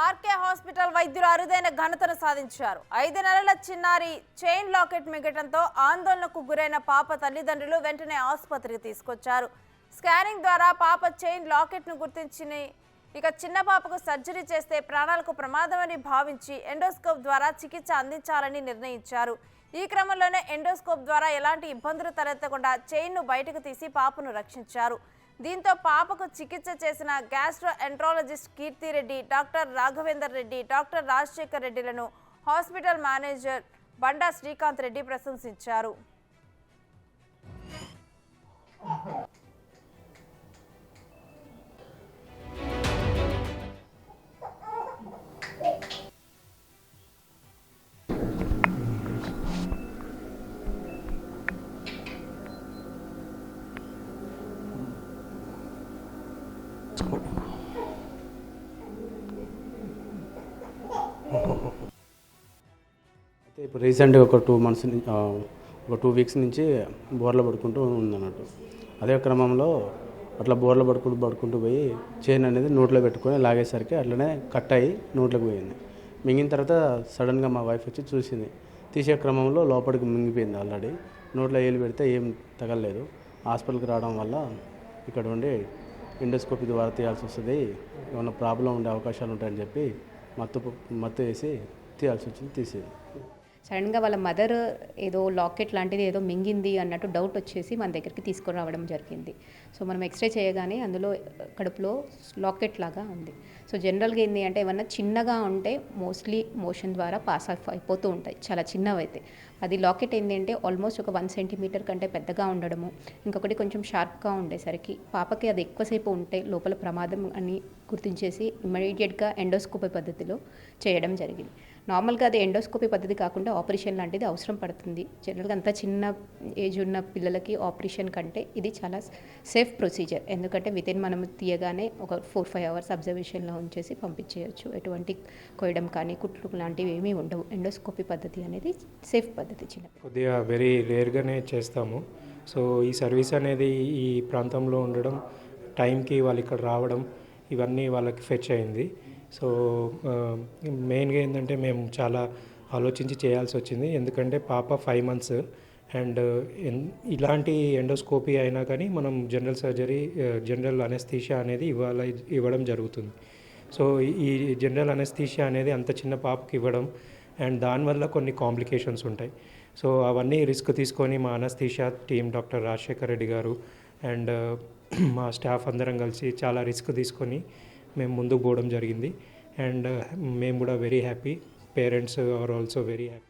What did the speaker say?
RK hospital వైద్యులు అరుదైన ఘనతను సాధించారు. 5 నెలల చిన్నారి చైన్ లాకెట్ మిగటంతో ఆందోళనకు గురైన పాప తల్లిదండ్రులు వెంటనే ఆసుపత్రికి తీసుకొచ్చారు. స్కానింగ్ ద్వారా పాప చైన్ లాకెట్ను గుర్తించిన చిన్న పాపకు సర్జరీ చేస్తే ప్రాణాలకు ప్రమాదమని భావించి ఎండోస్కోప్ ద్వారా చికిత్స అందించాలని నిర్ణయించారు. ఈ క్రమంలోనే ఎండోస్కోప్ ద్వారా ఎలాంటి ఇబ్బందులు తలెత్తకుండా చైన్ను బయటకు తీసి పాపను రక్షించారు. దీంతో పాపకు చికిత్స చేసిన gastro enterologist Keerthi Reddy, doctor Raghavender Reddy, doctor Rajasekhar రెడ్డిలను hospital manager బండా శ్రీకాంత్ రెడ్డి ప్రశంసించారు. అయితే ఇప్పుడు రీసెంట్గా ఒక 2 మంత్స్ ఒక 2 వీక్స్ నుంచి బోర్ల పడుకుంటూ ఉందన్నట్టు. అదే క్రమంలో అట్లా బోర్ల పడుకుంటూ పోయి చైన్ అనేది నోట్లో పెట్టుకొని లాగేసరికి అట్లనే కట్ అయ్యి నోట్లోకి పోయింది. మింగిన తర్వాత సడన్గా మా వైఫ్ వచ్చి చూసింది. తీసే క్రమంలో లోపలికి మింగిపోయింది. ఆల్రెడీ నోట్లో ఏలు పెడితే ఏం తగలలేదు. హాస్పిటల్కి రావడం వల్ల ఇక్కడ ఉండి ఎండోస్కోపీ ద్వారా తీయాల్సి వస్తుంది, ఏమైనా ప్రాబ్లం ఉండే అవకాశాలు ఉంటాయని చెప్పి మత్తు వేసి తీయాల్సి వచ్చింది. తీసేది సడన్గా వాళ్ళ మదర్ ఏదో లాకెట్ లాంటిది ఏదో మింగింది అన్నట్టు డౌట్ వచ్చేసి మన దగ్గరికి తీసుకొని రావడం జరిగింది. సో మనం ఎక్స్రే చేయగానే అందులో కడుపులో లాకెట్ లాగా ఉంది. సో జనరల్గా ఏంటి అంటే ఏమన్నా చిన్నగా ఉంటే మోస్ట్లీ మోషన్ ద్వారా పాస్ అయిపోతూ ఉంటాయి, చాలా చిన్నవైతే. అది లాకెట్ ఏంటి అంటే ఆల్మోస్ట్ ఒక 1 సెంటీమీటర్ కంటే పెద్దగా ఉండడము, ఇంకొకటి కొంచెం షార్ప్గా ఉండేసరికి పాపకి అది ఎక్కువసేపు ఉంటే లోపల ప్రమాదం అని గుర్తించేసి ఇమ్మీడియట్గా ఎండోస్కోపీ పద్ధతిలో చేయడం జరిగింది. నార్మల్గా అది ఎండోస్కోపీ పద్ధతి కాకుండా ఆపరేషన్ లాంటిది అవసరం పడుతుంది. జనరల్గా అంత చిన్న ఏజ్ ఉన్న పిల్లలకి ఆపరేషన్ కంటే ఇది చాలా సేఫ్ ప్రొసీజర్. ఎందుకంటే వితిన్ మనం తీయగానే ఒక 4-5 అవర్స్ అబ్జర్వేషన్లో ఉంచేసి పంపించేయచ్చు. ఎటువంటి కోయడం కానీ కుట్లు లాంటివి ఏమీ ఉండవు. ఎండోస్కోపీ పద్ధతి అనేది సేఫ్ పద్ధతి. కొద్దిగా వెరీ రేర్గానే చేస్తాము. సో ఈ సర్వీస్ అనేది ఈ ప్రాంతంలో ఉండడం, టైంకి వాళ్ళు ఇక్కడ రావడం, ఇవన్నీ వాళ్ళకి ఫెచ్ అయింది. సో మెయిన్గా ఏంటంటే మేము చాలా ఆలోచించి చేయాల్సి వచ్చింది. ఎందుకంటే పాప 5 మంత్స్ అండ్ ఇలాంటి ఎండోస్కోపీ అయినా కానీ మనం జనరల్ సర్జరీ, జనరల్ అనెస్థీషియా అనేది ఇవ్వడం జరుగుతుంది. సో ఈ జనరల్ అనెస్థీషియా అనేది అంత చిన్న పాపకి ఇవ్వడం అండ్ దానివల్ల కొన్ని కాంప్లికేషన్స్ ఉంటాయి. సో అవన్నీ రిస్క్ తీసుకొని మా anaesthesia team doctor Rajasekhar Reddy గారు అండ్ మా స్టాఫ్ అందరం కలిసి చాలా రిస్క్ తీసుకొని మేము ముందుకు పోవడం జరిగింది. అండ్ మేము కూడా very happy, parents are also very happy.